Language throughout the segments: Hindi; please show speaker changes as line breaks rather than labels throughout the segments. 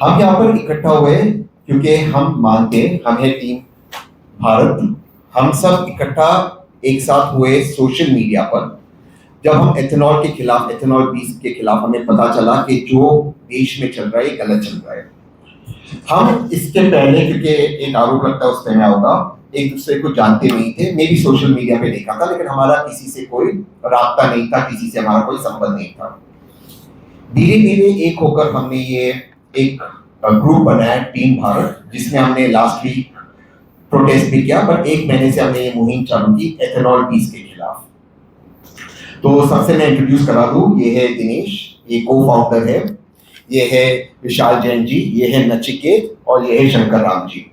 हम यहाँ पर इकट्ठा हुए क्योंकि हम मानते हैं, हम है टीम भारत। हम सब इकट्ठा एक साथ हुए सोशल मीडिया पर जब हम एथेनॉल के खिलाफ, एथेनॉल 20 के खिलाफ हमें पता चला कि जो देश में चल रहा है गलत चल रहा है। हम इसके पहले, क्योंकि एक आरोप लगता है उस पर होगा, एक दूसरे को जानते नहीं थे। मैं भी सोशल मीडिया पे देखा था, लेकिन हमारा किसी से कोई राब्ता नहीं था, किसी से हमारा कोई संबंध नहीं था। धीरे धीरे एक होकर हमने ये एक ग्रुप बनाया, टीम भारत, जिसमें हमने लास्ट वीक प्रोटेस्ट भी किया, पर एक महीने से हमने ये मुहिम चालू की एथेनॉल 20 के खिलाफ। तो सबसे मैं इंट्रोड्यूस करा दूं, ये है दिनेश, ये को फाउंडर है। ये है विशाल जैन जी, ये है नचिकेत, और ये है शंकर राम जी।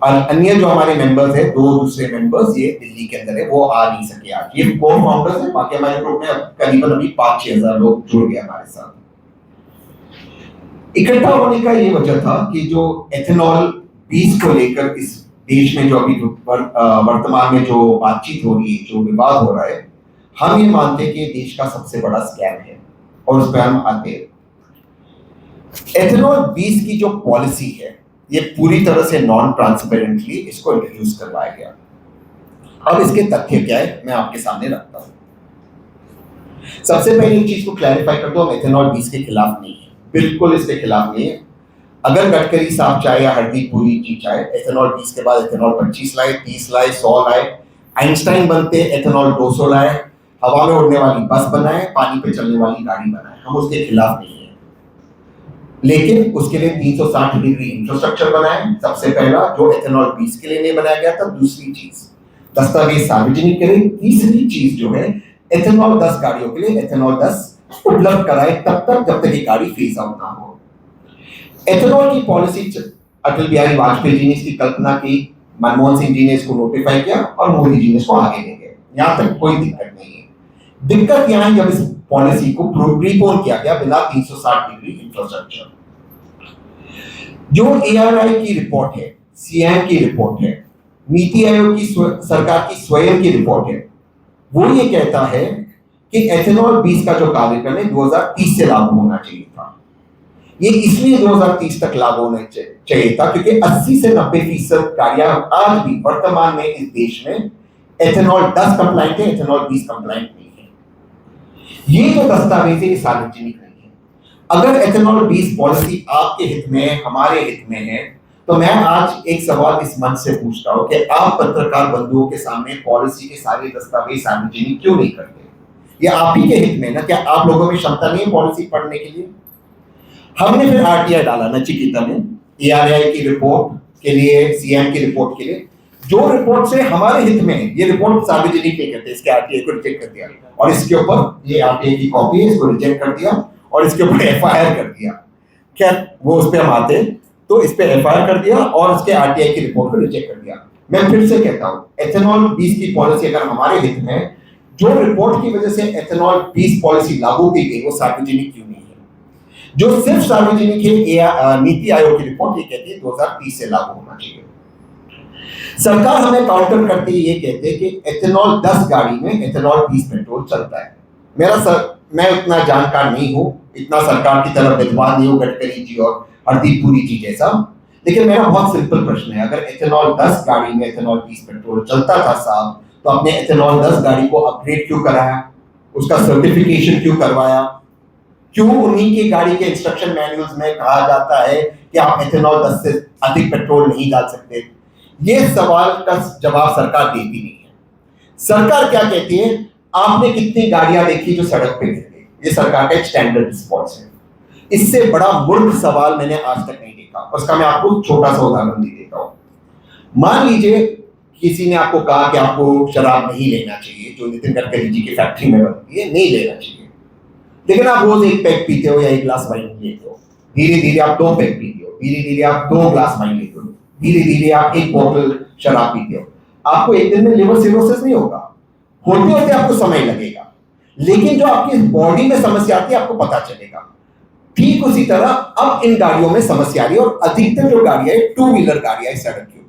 और अन्य जो हमारे मेंबर्स हैं, दो दूसरे मेंबर्स ये दिल्ली के अंदर है, वो आ नहीं सके आज। ये को फाउंडर्स है। बाकी हमारे ग्रुप में करीबन अभी 5-6 हजार लोग जुड़ गए हमारे साथ। इकट्ठा होने का ये वजह था कि जो एथेनॉल 20 को लेकर इस देश में जो अभी वर्तमान में जो बातचीत हो रही है, जो विवाद हो रहा है, हम ये मानते हैं कि देश का सबसे बड़ा स्कैम है, और उस पर हम आते हैं। एथेनॉल 20 की जो पॉलिसी है, ये पूरी तरह से नॉन ट्रांसपेरेंटली इसको इंट्रोड्यूस करवाया गया। अब इसके तथ्य क्या है, मैं आपके सामने रखता हूं। सबसे पहले एक चीज को क्लैरिफाई कर दो, हम एथेनॉल 20 के खिलाफ नहीं है, बिल्कुल इसके खिलाफ नहीं है। अगर गडकरी साहब चाहे या हरदीप पुरी जी चाहे, एथेनॉल 20 के बाद एथेनॉल 25 लाए, 30 लाए, 100 लाए, आइंस्टाइन बनते एथेनॉल 200 लाए, हवा में उड़ने वाली बस बनाए, पानी पे चलने वाली गाड़ी बनाए, हम उसके खिलाफ नहीं है। लेकिन उसके लिए 360 डिग्री इंफ्रास्ट्रक्चर बनाए, सबसे पहला, जो एथेनॉल 20 के लिए नहीं बनाया गया था। दूसरी चीज, दस्तावेज सार्वजनिक करें। तीसरी चीज जो है, एथेनॉल 10 गाड़ियों के लिए एथेनॉल 10 उपलब्ध कराए तब तक जब तक ये गाड़ी फेज आउट ना हो। एथेनॉल की पॉलिसी अटल बिहारी वाजपेयी जी ने इसकी कल्पना की, मनमोहन सिंह जी ने इसको नोटिफाई किया, और मोदी जी ने इसको आगे ले गए। यहां तक कोई दिक्कत नहीं है। दिक्कत यहां है जब इस पॉलिसी को प्रीपोन किया गया बिना 360 डिग्री इंफ्रास्ट्रक्चर। जो एआरआई की रिपोर्ट है, सीएम की रिपोर्ट है, नीति आयोग की सरकार की स्वयं की रिपोर्ट है, वो ये कहता है कि एथेनॉल 20 का जो कार्यक्रम है 2030 से लागू होना चाहिए था। ये इसलिए 2030 तक लागू होना चाहिए था क्योंकि 80 से 90% गाड़ियां आज भी वर्तमान में इस देश में एथेनॉल 10 कंप्लाइंट है, एथेनॉल 20 कंप्लाइंट नहीं है। ये जो दस्तावेज है, ये सार्वजनिक नहीं है। अगर एथेनॉल 20 पॉलिसी आपके हित में है, हमारे हित में है, तो मैं आज एक सवाल इस मंच से पूछता हूं कि आप पत्रकार बंधुओं के सामने पॉलिसी के सारे दस्तावेज सार्वजनिक क्यों नहीं करते? ये आप ही के हित में ना, क्या आप लोगों में क्षमता नहीं है पॉलिसी पढ़ने के लिए? हमने फिर आरटीआई डाला नचिकेता में, एआरआई की रिपोर्ट के लिए, सीएम की रिपोर्ट के लिए, जो रिपोर्ट से हमारे हित में है। ये रिपोर्ट सार्वजनिक नहीं करते, इसके आरटीआई को रिजेक्ट कर दिया, और इसके ऊपर ये आरटीआई की कॉपी है, इसको रिजेक्ट कर दिया, और इसके ऊपर एफआईआर कर दिया। क्या वो उस पर हम आते, तो इस पे एफआईआर कर दिया और उसके आरटीआई की रिपोर्ट को रिजेक्ट कर दिया। मैं फिर से कहता हूं, एथेनॉल 20 की पॉलिसी अगर हमारे हित में है, जो रिपोर्ट की वजह से एथेनॉल 20 पॉलिसी लागू की गई, वो सार्वजनिक क्यों नहीं है? जो सिर्फ सार्वजनिक है, नीति आयोग की रिपोर्ट ये कहती है 2030 से लागू होना चाहिए। सरकार हमें काउंटर करते ये कहते हैं कि एथेनॉल 10 गाड़ी में एथेनॉल 20 पेट्रोल चलता है। मैं उतना जानकार नहीं हूं, इतना सरकार की तरफ विद्वान नहीं हूं गडकरी जी और हरदीप पुरी जी जैसा, लेकिन मेरा बहुत सिंपल प्रश्न है, अगर एथेनॉल 10 गाड़ी में एथेनॉल 20 पेट्रोल चलता था साहब, तो आपने एथेनॉल 10 गाड़ी को अपग्रेड क्यों कराया? उसका सर्टिफिकेशन क्यों करवाया? क्यों उन्हीं की गाड़ी के इंस्ट्रक्शन मैनुअल्स में कहा जाता है कि आप एथेनॉल 10 से अधिक पेट्रोल नहीं डाल सकते? ये सवाल का जवाब सरकार देती नहीं है। सरकार क्या कहती है, आपने कितनी गाड़ियां देखी जो सड़क पे गिर गई? ये सरकार का एक स्टैंडर्ड रिस्पॉन्स है। इससे बड़ा मूर्ख सवाल मैंने आज तक नहीं देखा। उसका मैं आपको छोटा सा उदाहरण दे देता हूं। मान लीजिए किसी ने आपको कहा कि आपको शराब नहीं लेना चाहिए, जो नितिन गडकरी जी की फैक्ट्री में बनती है, नहीं लेना चाहिए, लेकिन आप रोज एक पैक पीते हो या एक ग्लास वाइन लेते हो, धीरे धीरे आप 2 पैक पीते हो, धीरे धीरे आप 2 ग्लास वाइन लेते हो, धीरे धीरे आप 1 बोतल शराब पीते हो। आपको एक दिन में लिवर सिरोसिस नहीं होगा, होते होते आपको समय लगेगा, लेकिन जो आपकी बॉडी में समस्या आती है आपको पता चलेगा। ठीक उसी तरह अब इन गाड़ियों में समस्या आ रही है, और अधिकतर जो गाड़ियां 2 व्हीलर गाड़ियां इस सड़क के ऊपर।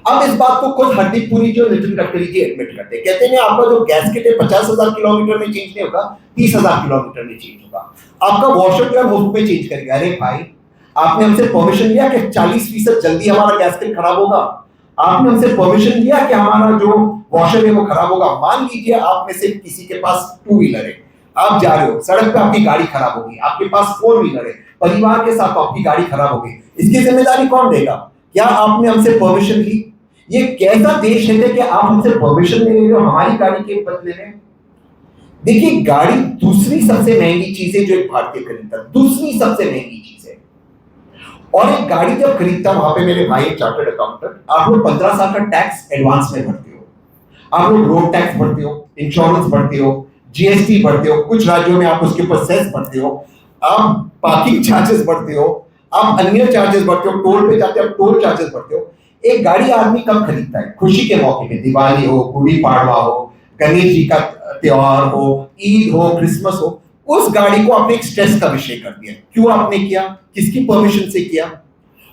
अब इस बात को खुद हरदीप पुरी जी और नितिन गडकरी जी एडमिट करते हैं, कहते हैं आपका जो गैसकेट है 50,000 किलोमीटर में चेंज नहीं होगा, 30,000 किलोमीटर में चेंज होगा। आपका वॉशर जो है मुफ्त में चेंज करेगा। अरे भाई, आपने हमसे परमिशन लिया कि 40% जल्दी हमारा गैस बिल खराब होगा? आपने हमसे परमिशन लिया कि हमारा जो वॉशर है वो खराब होगा? मान लीजिए आप में से किसी के पास टू व्हीलर है, आप जा रहे हो, सड़क पे आपकी गाड़ी खराब होगी, आपके पास फोर व्हीलर है, परिवार के साथ आपकी गाड़ी खराब होगी, इसकी जिम्मेदारी कौन देगा? क्या आपने हमसे परमिशन ली? ये कैसा देश है कि आप हमसे परमिशन नहीं ले रहे हो हमारी गाड़ी के बदले में? देखिए, गाड़ी दूसरी सबसे महंगी चीज है जो एक भारतीय खरीदता है, दूसरी सबसे महंगी चीज है। और एक गाड़ी जब खरीदता, वहां पे मेरे भाई चार्टर्ड अकाउंटेंट, आप लोग 15 साल का टैक्स एडवांस में भरते हो, आप लोग रोड टैक्स भरते हो, इंश्योरेंस भरते हो, जीएसटी भरते हो, कुछ राज्यों में आप उसके ऊपर सेस भरते हो, आप पार्किंग चार्जेस भरते हो, आप अन्य चार्जेस भरते हो, टोल पे जाते हो टोल चार्जेस भरते हो। एक गाड़ी आदमी कब खरीदता है? खुशी के मौके पे, दिवाली हो, गुड़ी पाड़वा हो, गणेश जी का त्योहार हो, ईद हो, क्रिसमस हो। उस गाड़ी को आपने एक स्ट्रेस का विषय कर दिया। क्यों आपने किया? किसकी परमिशन से किया?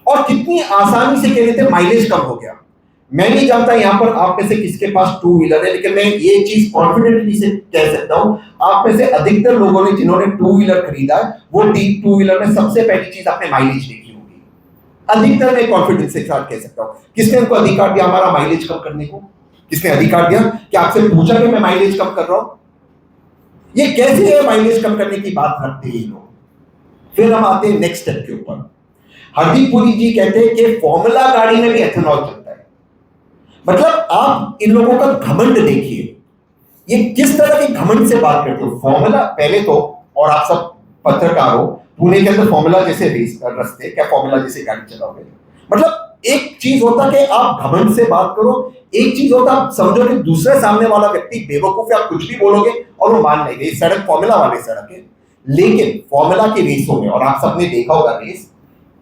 और कितनी आसानी से कह रहे थे माइलेज कम हो गया। मैं नहीं जानता यहां पर आप में से किसके पास टू व्हीलर है, लेकिन मैं ये चीज कॉन्फिडेंटली से कह सकता हूं, आप में से अधिकतर लोगों ने जिन्होंने टू व्हीलर खरीदा है, वो टू व्हीलर में सबसे पहली चीज आपने माइलेज देखी होगी। अधिकतर मैं कॉन्फिडेंस के साथ कह सकता हूं। किसने उनको अधिकार दिया हमारा माइलेज कम करने को? किसने अधिकार दिया कि आपसे पूछा कि मैं माइलेज कम कर रहा हूं? ये कैसे है माइलेज कम करने की बात रखते हैं लोग? फिर हम आते हैं नेक्स्ट स्टेप के ऊपर। हरदीप पुरी जी कहते हैं कि फॉर्मूला गाड़ी में भी एथेनॉल चलता है। मतलब आप इन लोगों का घमंड देखिए, ये किस तरह के घमंड से बात करते हो। फॉर्मूला पहले तो, और आप सब पत्रकार हो, पुणे के अंदर फॉर्मूला जैसे रेस रस्ते, क्या फॉर्मूला जैसे गाड़ी चलाओगे? मतलब एक चीज होता कि आप घमंड से बात करो, एक चीज होता आप समझो कि दूसरे सामने वाला व्यक्ति बेवकूफ है, आप कुछ भी बोलोगे और वो मान लेंगे। इस सड़क फॉर्मूला वाली सड़क है, लेकिन फॉर्मूला की रेसों में, और आप सबने देखा होगा रेस,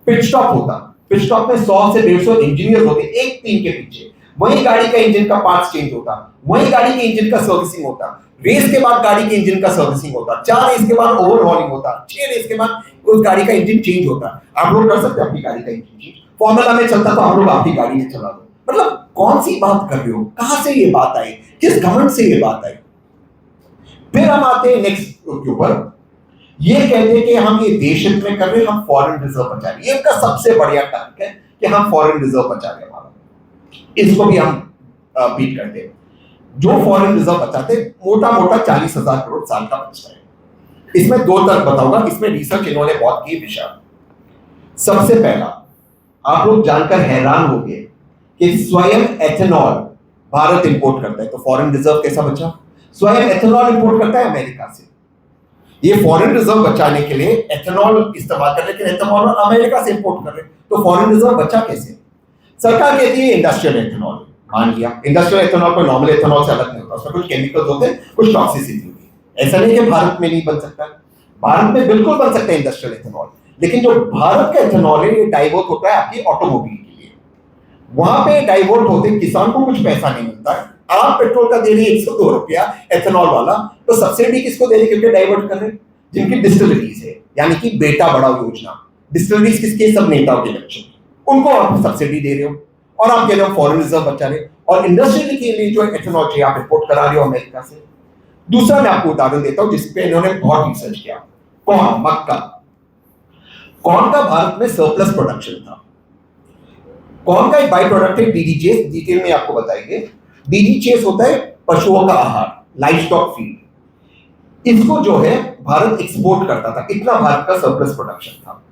पिट स्टॉप होता, पिट स्टॉप में 100 से 150 इंजीनियर होते एक टीम के पीछे, वही गाड़ी का इंजन का पार्ट्स चेंज होता, वही गाड़ी के इंजन का सर्विसिंग होता, रेस के बाद गाड़ी के इंजन का सर्विसिंग होता, 4 रेस के बाद ओवरहॉलिंग होता, 6 रेस के बाद उस गाड़ी का इंजन चेंज होता। आप लोग कर सकते हैं अपनी गाड़ी का इंजन चेंज? फॉर्मूला में चलता तो आप लोग आपकी गाड़ी में चला दो। मतलब कौन सी बात कर रहे हो? कहां से ये बात आई? किस घमंड से ये बात आई? फिर हम आते हैं नेक्स्ट के ऊपर। ये कहते हैं कि हम ये देश हित में कर रहे हैं, हम फॉरेन रिजर्व बचा रहे हैं। ये इनका सबसे बढ़िया टारगेट है कि हम फॉरेन रिजर्व बचा रहे हैं हमारा, इसको भी हम बीट करते हैं। जो फॉरेन रिजर्व बचाते हैं, मोटा मोटा 40,000 करोड़ साल का बचता है। इसमें दो तरफ बताऊंगा, इसमें रिसर्च इन्होंने बहुत की विषय। सबसे पहला, आप लोग जानकर हैरान होंगे कि स्वयं एथेनॉल भारत इंपोर्ट करता है, तो फॉरेन रिजर्व कैसा बचा? स्वयं एथेनॉल इंपोर्ट करता है अमेरिका से। ये फॉरेन रिजर्व बचाने के लिए एथेनॉल इस्तेमाल कर रहे हैं, लेकिन एथेनॉल अमेरिका से इंपोर्ट कर रहे हैं, तो फॉरेन रिजर्व बचा कैसे? सरकार कहती है इंडस्ट्रियल एथेनॉल, मान लिया। इंडस्ट्रियल एथेनॉल को नॉर्मल एथेनॉल से अलग नहीं होता, उसमें कुछ केमिकल्स होते हैं, कुछ टॉक्सिसिटी होती है। ऐसा नहीं कि भारत में नहीं बन सकता, भारत में बिल्कुल बन सकता है इंडस्ट्रियल एथेनॉल, लेकिन जो भारत का एथेनॉल है ये डाइवर्ट होता है आपकी ऑटोमोबाइल के लिए। वहां पे डाइवर्ट होते, किसान को कुछ पैसा नहीं मिलता है। आप पेट्रोल का दे रही है 102 रुपया एथेनॉल वाला, तो सब्सिडी किसको दे रही है? क्योंकि डाइवर्ट कर रहे हैं जिनकी डिस्टिलरीज है, यानी कि बेटा बढ़ाओ योजना। डिस्टिलरीज किसके? सब नेताओं के बच्चे, उनको आप सब्सिडी दे रहे हो, और आप कह रहे हो फॉरेन रिजर्व बचा रहे, और इंडस्ट्री के लिए जो एथेनॉल चाहिए आप इंपोर्ट करा रहे हो अमेरिका से। दूसरा मैं आपको उदाहरण देता हूं जिसपे इन्होंने बहुत रिसर्च किया। कॉर्न, मक्का। कॉर्न का भारत में सरप्लस प्रोडक्शन था। कॉर्न का एक बाई प्रोडक्ट है डीडीचेस, डिटेल में आपको बताएंगे। डीडीचेस होता है पशुओं का आहार, लाइव स्टॉक फीड। इसको जो है भारत एक्सपोर्ट करता था, इतना भारत का सरप्लस प्रोडक्शन था।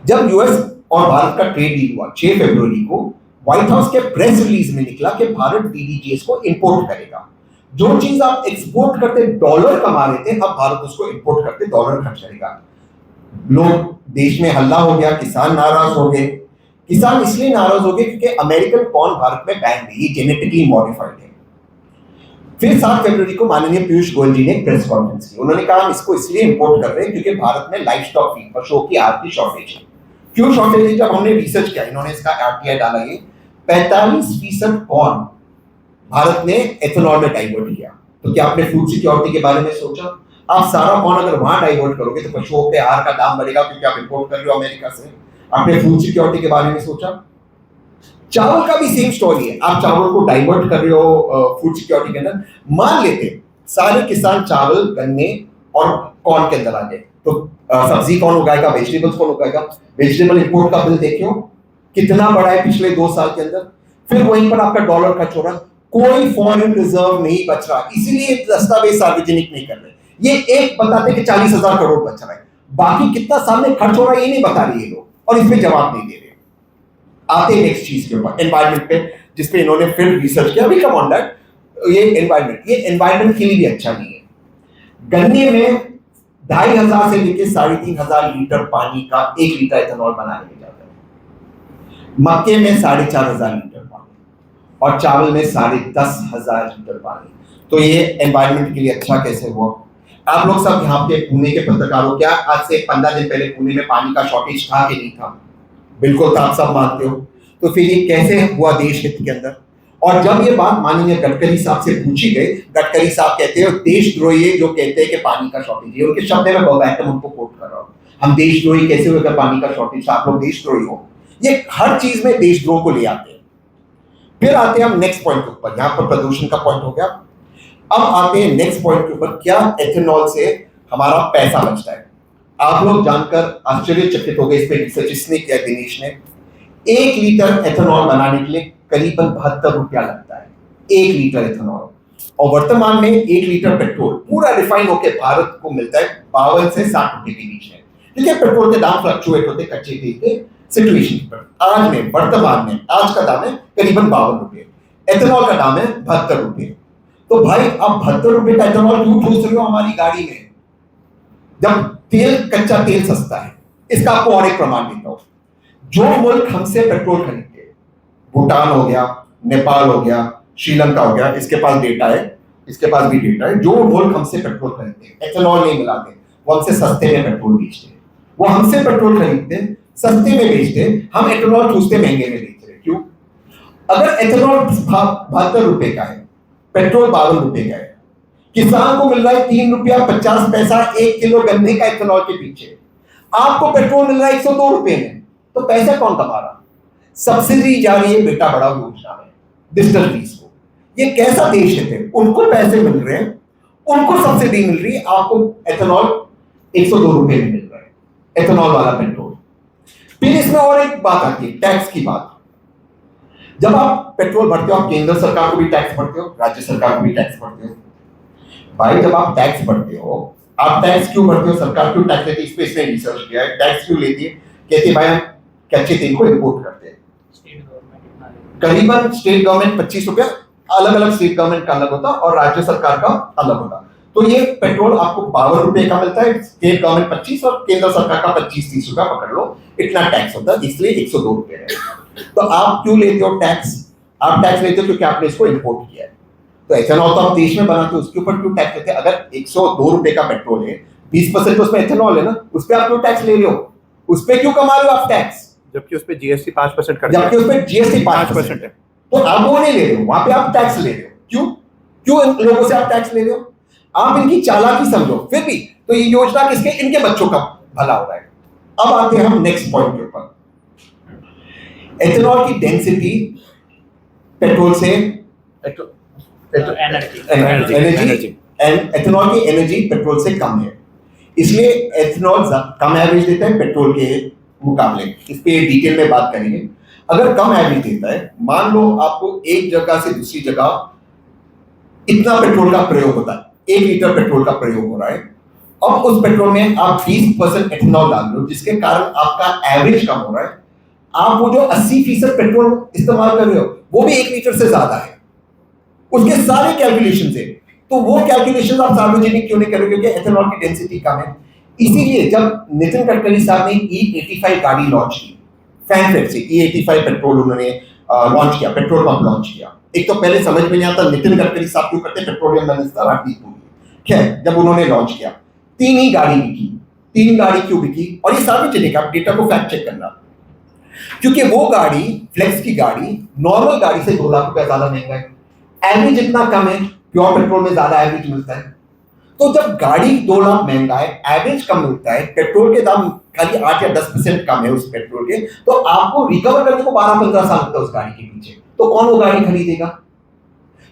जब यूएस और भारत का ट्रेड डील हुआ 6 फरवरी को, व्हाइट हाउस के प्रेस रिलीज में निकला कि भारत डीडीचेस को इंपोर्ट करेगा। जो चीज आप एक्सपोर्ट करते डॉलर कमा रहे थे, अब भारत उसको इंपोर्ट करते डॉलर खर्च करेगा। लोग, देश में हल्ला हो गया, किसान नाराज हो गए। किसान इसलिए नाराज हो गए क्योंकि अमेरिकन कॉर्न भारत में बैन है, ये जेनेटिकली मॉडिफाइड है। फिर 7 फरवरी को माननीय पीयूष गोयल जी ने प्रेस कॉन्फ्रेंस की। उन्होंने कहा हम इसको इसलिए इंपोर्ट कर रहे हैं क्योंकि भारत में लाइव स्टॉक फीड, पशुओं की आहार की शॉर्टेज है। क्यों शॉर्टेज है? जब हमने रिसर्च किया, इन्होंने इसका आरटीआई डाला, ये 45% कॉर्न भारत ने एथेनॉल में डाइवर्ट किया। तो क्या आपने फूड सिक्योरिटी के बारे में सोचा? आप सारा कॉर्न अगर वहां डाइवर्ट करोगे तो पशुओं के आहार का दाम बढ़ेगा क्योंकि आप इंपोर्ट कर रहे हो अमेरिका से। आपने फूड सिक्योरिटी के बारे में सोचा? चावल का भी सेम स्टोरी है। आप चावल को डाइवर्ट कर रहे हो फूड सिक्योरिटी के अंदर। मान लेते सारे किसान चावल, गन्ने और कॉर्न के अंदर आ गए, तो सब्जी कौन उगाएगा, वेजिटेबल्स कौन उगाएगा? वेजिटेबल इंपोर्ट का बिल देखियो कितना बड़ा है पिछले 2 साल के अंदर। फिर वहीं पर आपका डॉलर खर्च हो रहा है, कोई फॉरेन रिजर्व नहीं बच रहा, इसीलिए दस्तावेज सार्वजनिक नहीं कर रहे। ये एक बताते कि 40,000 करोड़ बच रहा है, बाकी कितना सामने खर्च हो रहा है ये नहीं बता रहे ये लोग, और इसमें जवाब नहीं दे रहे। आते नेक्स्ट चीज के ऊपर, एनवायरमेंट पे, जिसपे इन्होंने फिर रिसर्च किया। अभी कम ऑन दैट, ये एनवायरमेंट के लिए भी अच्छा नहीं है। गन्ने में 2,500 से लेकर 3,500 लीटर पानी का 1 लीटर एथेनॉल बनाने में जाता है। मक्के में 4,500 लीटर पानी, और चावल में 10,500 लीटर पानी। तो ये एनवायरमेंट के लिए अच्छा कैसे हुआ? आप लोग सब यहाँ पे पुणे के पत्रकार हो, क्या आज से 15 दिन पहले पुणे में पानी का शॉर्टेज था कि नहीं था? बिल्कुल था, आप सब मानते हो। तो फिर ये कैसे हुआ देश हित के अंदर? और जब ये बात माननीय गडकरी साहब से पूछी गई, गडकरी साहब कहते हैं देशद्रोही जो कहते हैं कि पानी का शॉर्टेज है, उनके शब्द में वर्बैटिम उनको कोट कर रहा हूं, हम देशद्रोही कैसे होगा पानी का शॉर्टेज, आप लोग देशद्रोही हो। ये हर चीज में देशद्रोह को ले आते हैं। फिर आते हैं हम नेक्स्ट पॉइंट के ऊपर, यहाँ पर प्रदूषण का पॉइंट हो गया। अब आते हैं नेक्स्ट पॉइंट के ऊपर, क्या एथेनॉल से हमारा पैसा बचता है? आप लोग जानकर आश्चर्यचकित हो गए, इस पे रिसर्च इसने किया दिनेश ने। 1 लीटर एथेनॉल बनाने के लिए करीबन 72 रुपया लगता है, 1 लीटर एथेनॉल। और वर्तमान में 1 लीटर पेट्रोल पूरा रिफाइन होकर भारत को मिलता है 52 से 60 रुपए के बीच में। ठीक है, पेट्रोल के दाम फ्लक्चुएट होते कच्चे तेल के सिचुएशन पर। आज में वर्तमान में आज का दाम है करीबन 52 रुपए, एथेनॉल का दाम है 72 रुपए। तो भाई आप 72 रुपए का एथेनॉल क्यों ठूस रहे हो हमारी गाड़ी में, जब तेल कच्चा तेल सस्ता है? इसका आपको और एक प्रमाण देता हूं। जो मुल्क हमसे पेट्रोल खरीदते हैं, भूटान हो गया, नेपाल हो गया, श्रीलंका हो गया, इसके पास डेटा है, इसके पास भी डेटा है, जो मुल्क हमसे पेट्रोल खरीदते हैं, एथेनॉल नहीं मिलाते, वो हमसे सस्ते में पेट्रोल बेचते हैं। वो हमसे पेट्रोल खरीदते हैं, सस्ते में बेचते हैं, हम एथेनॉल ठूसते महंगे में बेच रहे हैं। क्यों? अगर एथेनॉल 72 रुपए का है, पेट्रोल 52 रुपए का है, किसान को मिल रहा है 3 रुपया 50 पैसा 1 किलो गन्ने का एथेनॉल के पीछे, आपको पेट्रोल मिल रहा है 102 रुपए में, तो पैसा कौन कमा रहा? सब्सिडी जा रही है बेटा बढ़ाओ योजना में डिजिटल फीस को। ये कैसा देश है? उनको पैसे मिल रहे हैं, उनको सब्सिडी मिल रही है, आपको एथेनॉल 102 रुपए में मिल रहा है, एथेनॉल वाला पेट्रोल। फिर इसमें और एक बात आती है, टैक्स की बात। जब आप पेट्रोल भरते हो, आप केंद्र सरकार को भी टैक्स भरते हो, राज्य सरकार को भी टैक्स भरते हो। भाई जब आप टैक्स भरते हो, आप टैक्स क्यों भरते हो? सरकार क्यों टैक्स लेती है? इस पे इसने रिसर्च किया है, टैक्स क्यों लेती है? कहती है भाई हम कच्चे तेल को इंपोर्ट करते हैं, करीबन स्टेट गवर्नमेंट 25 रुपया, अलग अलग स्टेट गवर्नमेंट का अलग होता और राज्य सरकार का अलग होता। तो ये पेट्रोल आपको 52 रुपए का मिलता है, स्टेट गवर्नमेंट 25 और केंद्र सरकार का 25-30 रुपया पकड़ लो, इतना टैक्स होता है, इसलिए 102 रुपए है। तो आप क्यों लेते हो टैक्स? आप टैक्स लेते हो क्योंकि आपने इसको इंपोर्ट किया है। तो एथेनॉल तो आप देश में बनाते हो, उसके ऊपर क्यों टैक्स लेते हैं? अगर 102 रुपए का पेट्रोल है, 20% उसमें एथेनॉल है ना, उस पर आप क्यों टैक्स ले रहे हो? उस पर क्यों कमा रहे हो आप टैक्स?
जबकि उस पे जीएसटी 5% कर,
जबकि उस पे जीएसटी 5% है, तो आप वो नहीं ले रहे हो, वहां पे आप टैक्स ले रहे हो। क्यों क्यों इन लोगों से आप टैक्स ले रहे हो? आप इनकी चालाकी समझो। फिर भी तो ये योजना किसके? इनके बच्चों का भला हो रहा है। अब आते हैं हम नेक्स्ट पॉइंट के ऊपर, एथेनॉल की डेंसिटी पेट्रोल से एनर्जी एंड एथेनॉल की एनर्जी पेट्रोल से कम है, इसलिए एथेनॉल कम एवरेज देता है पेट्रोल के मुकाबले। इस पे डिटेल में बात करेंगे। अगर कम एवरेज देता है, मान लो आपको एक जगह से दूसरी जगह इतना पेट्रोल का प्रयोग होता है, 1 लीटर पेट्रोल का प्रयोग हो रहा है, अब उस पेट्रोल में आप 20% एथेनॉल डाल दो, जिसके कारण आपका एवरेज कम हो रहा है। आप वो जो 80% पेट्रोल इस्तेमाल कर रहे हो वो भी 1 लीटर से ज्यादा है, उसके सारे कैलकुलेशन से। तो वो कैलकुलेशन आप सार्वजनिक क्यों नहीं कर रहे? क्योंकि एथेनॉल की डेंसिटी कम है। इसीलिए जब नितिन गडकरी साहब ने E85 गाड़ी लॉन्च की, फैनफेट से E85 पेट्रोल उन्होंने लॉन्च किया, पेट्रोल पंप लॉन्च किया। एक तो पहले समझ में नहीं आता नितिन गडकरी साहब क्यों करते, पेट्रोलियम मिनिस्टर हरदीप पुरी। खैर, जब उन्होंने लॉन्च किया 3 ही गाड़ी बिकी। 3 गाड़ी क्यों बिकी? और ये सार्वजनिक, आप डेटा को फैक्ट चेक करना, क्योंकि वो गाड़ी, फ्लेक्स की गाड़ी, नॉर्मल गाड़ी से 2 लाख रुपया ज्यादा महंगा है। एवरेज इतना कम है, प्योर पेट्रोल में ज्यादा एवरेज मिलता है। तो जब गाड़ी 2 लाख महंगा है, एवरेज कम मिलता है, पेट्रोल के दाम खाली 8 या 10% कम है उस पेट्रोल के, तो आपको रिकवर करने को 12-15 साल लगता है उस गाड़ी के पीछे। तो कौन वो गाड़ी खरीदेगा?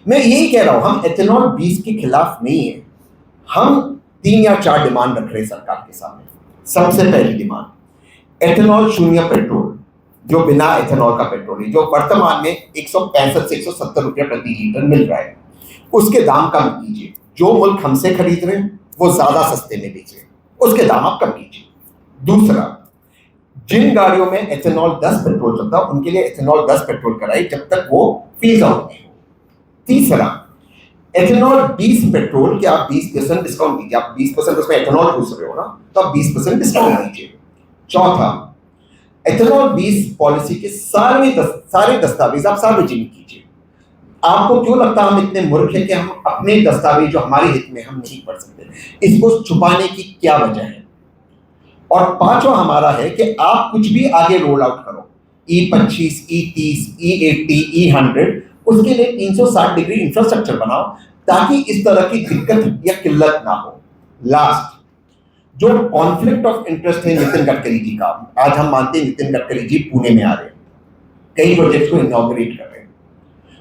मैं यही कह रहा हूं, हम एथेनॉल 20 के खिलाफ नहीं है, हम 3 या 4 डिमांड रख रहे हैं सरकार के सामने। सबसे पहली डिमांड एथेनॉल शून्य पेट्रोल, जो बिना एथेनॉल का पेट्रोल है, जो वर्तमान में 165 से 170 रुपया प्रति लीटर मिल रहा है, उसके दाम कम कीजिए। जो मुल्क हमसे खरीद रहे हैं वो ज्यादा सस्ते में बेचे, उसके दाम आप कम कीजिए। दूसरा, जिन गाड़ियों में एथेनॉल 10 पेट्रोल चलता है उनके लिए एथेनॉल 10 पेट्रोल कराए जब तक वो फेज आउट नहीं हो। तीसरा, एथेनॉल 20 पेट्रोल के आप 20% डिस्काउंट दीजिए। आप 20% उसमें एथेनॉल पूछ रहे हो ना, तो आप 20% डिस्काउंट दीजिए। चौथा, एथेनॉल 20 पॉलिसी के सारे दस्तावेज आप सार्वजनिक कीजिए। आपको क्यों लगता है हम इतने मूर्ख हैं कि हम अपने दस्तावेज जो हमारे हित में हम नहीं पढ़ सकते? इसको छुपाने की क्या वजह है? और पांचवा हमारा है कि आप कुछ भी आगे रोल आउट करो, E25, E30, E80, E100, उसके लिए 360 डिग्री इंफ्रास्ट्रक्चर बनाओ ताकि इस तरह की दिक्कत या किल्लत ना हो। लास्ट, जो कॉन्फ्लिक्ट ऑफ इंटरेस्ट है नितिन गडकरी जी का, आज हम मानते हैं नितिन गडकरी जी पुणे में आ रहे हैं, कई प्रोजेक्ट्स को इनॉग्रेट कर रहे हैं,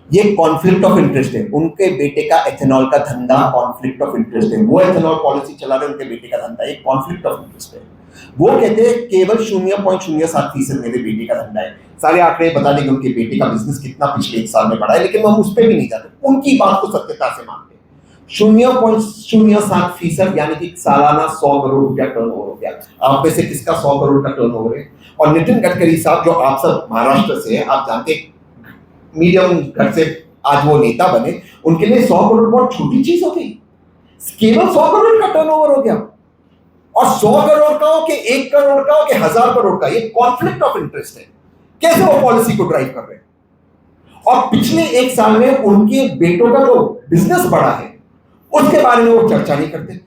ये कॉन्फ्लिक्ट ऑफ इंटरेस्ट है। उनके बेटे का एथेनॉल का धंधा कॉन्फ्लिक्ट ऑफ इंटरेस्ट है, वो एथेनॉल पॉलिसी चला रहे हैं, उनके बेटे का धंधा एक कॉन्फ्लिक्ट ऑफ इंटरेस्ट है। वो कहते हैं केवल 0.07% मेरे बेटे का धंधा है। सारे आंकड़े बता देंगे उनके बेटे का बिजनेस कितना पिछले 1 साल में बढ़ा है, लेकिन हम उस पर भी नहीं जाते, उनकी बात को सत्यता से मानते हैं। 0.07% यानी कि सालाना 100 करोड़ रुपया टर्नओवर हो गया। आप में से किसका 100 करोड़ का टर्नओवर है? और नितिन गडकरी साहब, जो आप सब महाराष्ट्र से हैं, आप जानते मीडियम घर से आज वो नेता बने, उनके लिए 100 करोड़ बहुत छोटी चीज होती, केवल 100 करोड़ का टर्नओवर हो गया। और 100 करोड़ का हो कि 1 करोड़ का हो कि 1000 करोड़ का, ये कॉन्फ्लिक्ट ऑफ इंटरेस्ट है। कैसे वो पॉलिसी को ड्राइव कर रहे हैं? और पिछले 1 साल में उनके बेटों का जो बिजनेस बढ़ा है उसके बारे में वो चर्चा नहीं करते।